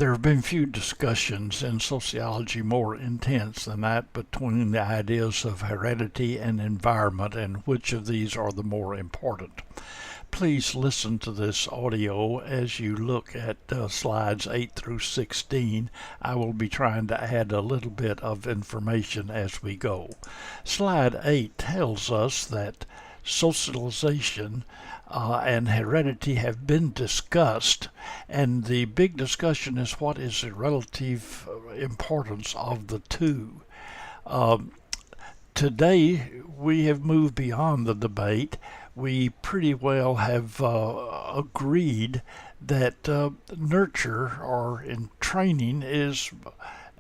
There have been few discussions in sociology more intense than that between the ideas of heredity and environment and which of these are the more important. Please listen to this audio as you look at slides 8 through 16. I will be trying to add a little bit of information as we go. Slide 8 tells us that socialization and heredity have been discussed, and the big discussion is what is the relative importance of the two. Today, we have moved beyond the debate. We pretty well have agreed that nurture or in training is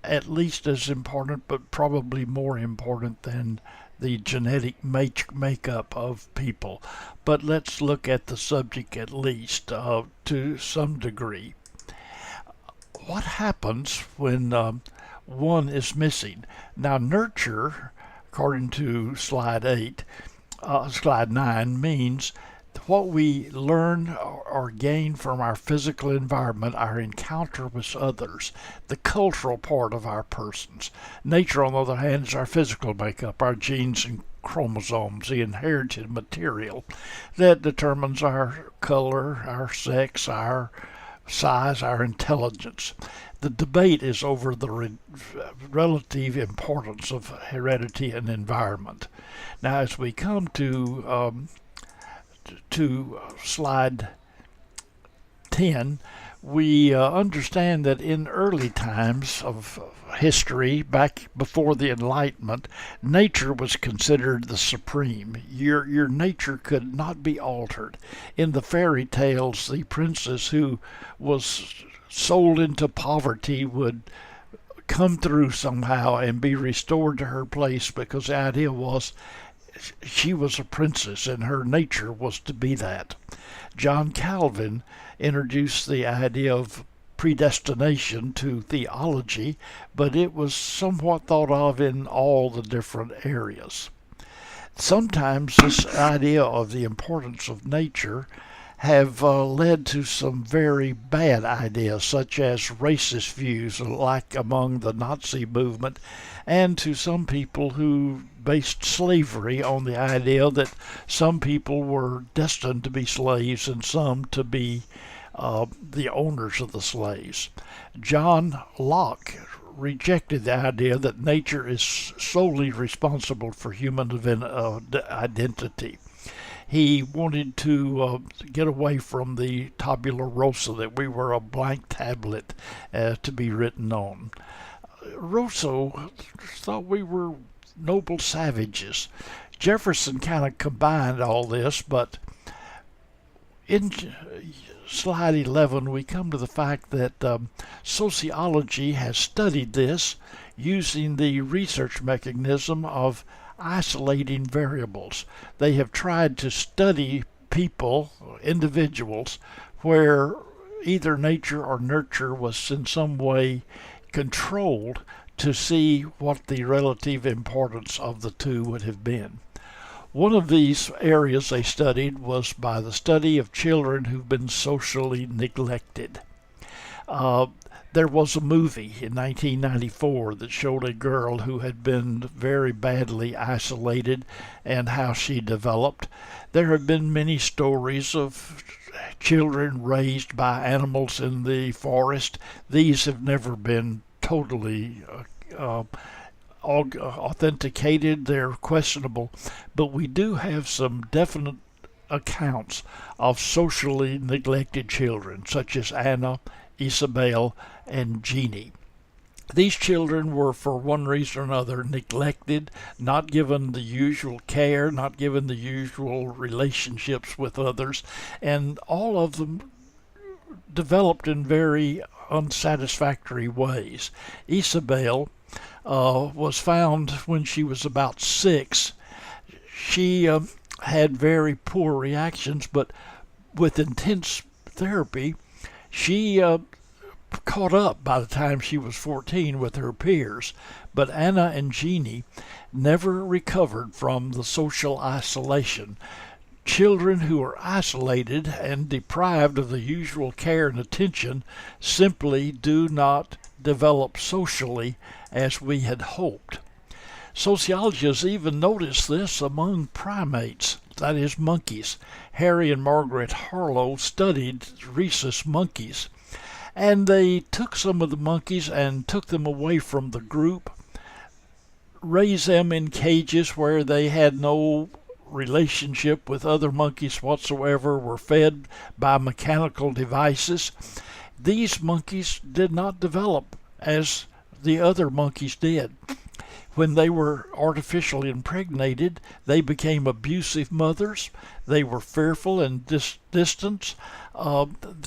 at least as important, but probably more important than the genetic makeup of people. But let's look at the subject at least to some degree. What happens when one is missing? Now, nurture, according to slide 9, means what we learn or gain from our physical environment, our encounter with others, the cultural part of our persons. Nature, on the other hand, is our physical makeup, our genes and chromosomes, the inherited material that determines our color, our sex, our size, our intelligence. The debate is over the relative importance of heredity and environment. Now, as we come to slide 10, we understand that in early times of history, back before the Enlightenment, nature was considered the supreme. Your nature could not be altered. In the fairy tales, the princess who was sold into poverty would come through somehow and be restored to her place, because the idea was she was a princess and her nature was to be that. John Calvin introduced the idea of predestination to theology, but it was somewhat thought of in all the different areas. Sometimes this idea of the importance of nature have led to some very bad ideas, such as racist views, like among the Nazi movement, and to some people who based slavery on the idea that some people were destined to be slaves and some to be the owners of the slaves. John Locke rejected the idea that nature is solely responsible for human identity. He wanted to get away from the tabula rasa, that we were a blank tablet to be written on. Rousseau thought we were noble savages. Jefferson kind of combined all this, but in slide 11 we come to the fact that sociology has studied this using the research mechanism of isolating variables. They have tried to study people, individuals, where either nature or nurture was in some way controlled, to see what the relative importance of the two would have been. One of these areas they studied was by the study of children who've been socially neglected. There was a movie in 1994 that showed a girl who had been very badly isolated and how she developed. There have been many stories of children raised by animals in the forest. These have never been totally authenticated. They're questionable, but we do have some definite accounts of socially neglected children, such as Anna, Isabel, and Jeannie. These children were, for one reason or another, neglected, not given the usual care, not given the usual relationships with others, and all of them developed in very unsatisfactory ways. Isabel was found when she was about 6. She had very poor reactions, but with intense therapy, she caught up by the time she was 14 with her peers. But Anna and Jeannie never recovered from the social isolation. Children who are isolated and deprived of the usual care and attention simply do not develop socially as we had hoped. Sociology has even noticed this among primates, that is, monkeys. Harry and Margaret Harlow studied rhesus monkeys, and they took some of the monkeys and took them away from the group, raised them in cages where they had no relationship with other monkeys whatsoever, were fed by mechanical devices. These monkeys did not develop as the other monkeys did. When they were artificially impregnated, they became abusive mothers. They were fearful and distant.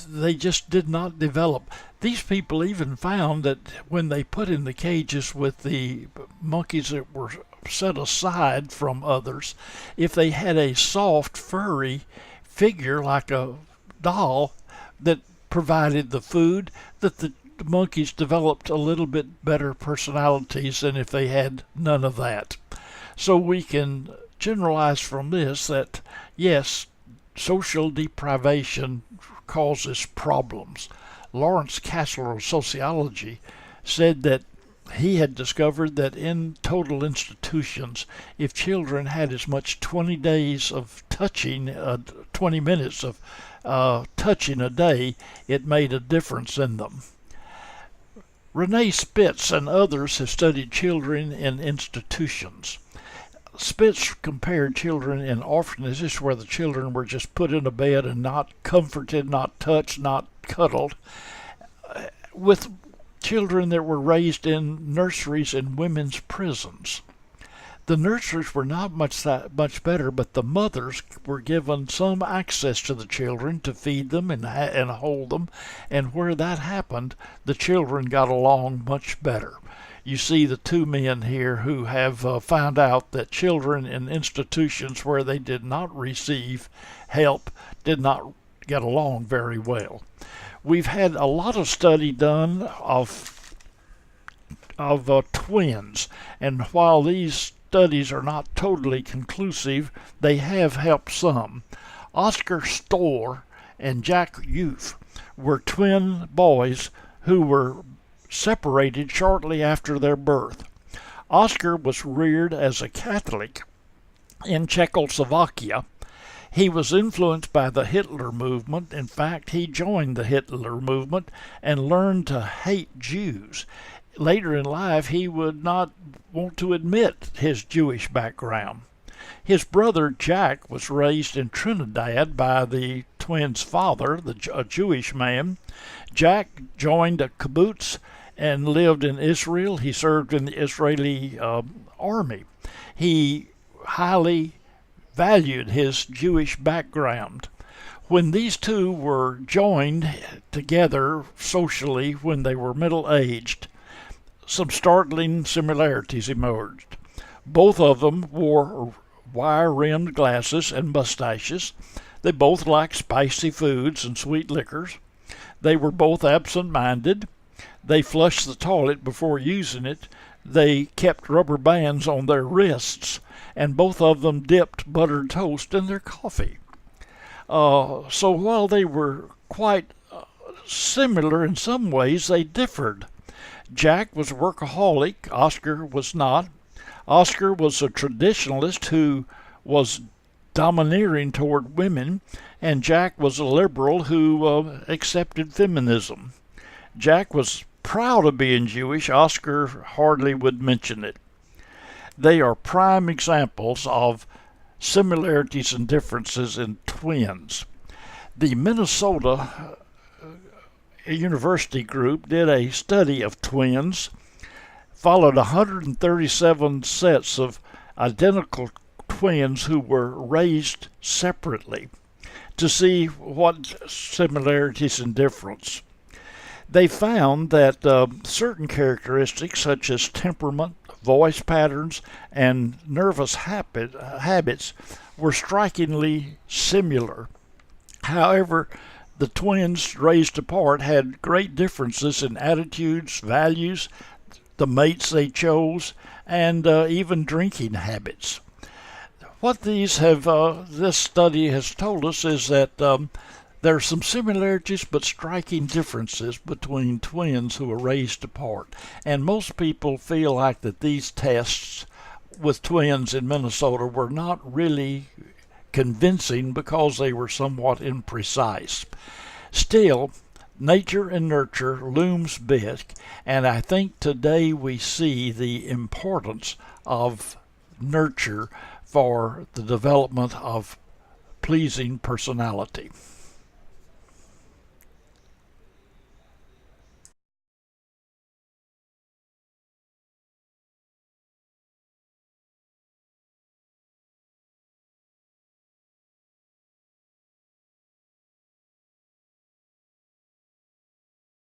They just did not develop. These people even found that when they put in the cages with the monkeys that were set aside from others, if they had a soft, furry figure like a doll that provided the food, that the monkeys developed a little bit better personalities than if they had none of that. So we can generalize from this that, yes, social deprivation causes problems. Lawrence Castle of Sociology said that he had discovered that in total institutions, if children had as much 20 days of touching, 20 minutes of touching a day, it made a difference in them. Renee Spitz and others have studied children in institutions. Spitz compared children in orphanages where the children were just put in a bed and not comforted, not touched, not cuddled, with children that were raised in nurseries and women's prisons. The nurseries were not much better, but the mothers were given some access to the children to feed them and hold them, and where that happened, the children got along much better. You see the two men here who have found out that children in institutions where they did not receive help did not get along very well. We've had a lot of study done of twins, and while these studies are not totally conclusive, they have helped some. Oscar Storr and Jack Youth were twin boys who were separated shortly after their birth. Oscar was reared as a Catholic in Czechoslovakia. He was influenced by the Hitler movement. In fact, he joined the Hitler movement and learned to hate Jews. Later in life, he would not want to admit his Jewish background. His brother Jack was raised in Trinidad by the twins' father, a Jewish man. Jack joined a kibbutz and lived in Israel. He served in the Israeli army. He highly valued his Jewish background. When these two were joined together socially when they were middle-aged, some startling similarities emerged. Both of them wore wire-rimmed glasses and mustaches. They both liked spicy foods and sweet liquors. They were both absent-minded. They flushed the toilet before using it. They kept rubber bands on their wrists, and both of them dipped buttered toast in their coffee. So while they were quite similar in some ways, they differed. Jack was a workaholic. Oscar was not. Oscar was a traditionalist who was domineering toward women, and Jack was a liberal who accepted feminism. Jack was proud of being Jewish. Oscar hardly would mention it. They are prime examples of similarities and differences in twins. The Minnesota University group did a study of twins, followed 137 sets of identical twins who were raised separately to see what similarities and difference. They found that certain characteristics such as temperament, voice patterns, and nervous habits were strikingly similar. However, the twins raised apart had great differences in attitudes, values, the mates they chose, and even drinking habits. What this study has told us is that there are some similarities but striking differences between twins who are raised apart. And most people feel like that these tests with twins in Minnesota were not really convincing because they were somewhat imprecise. Still, nature and nurture looms big, and I think today we see the importance of nurture for the development of pleasing personality.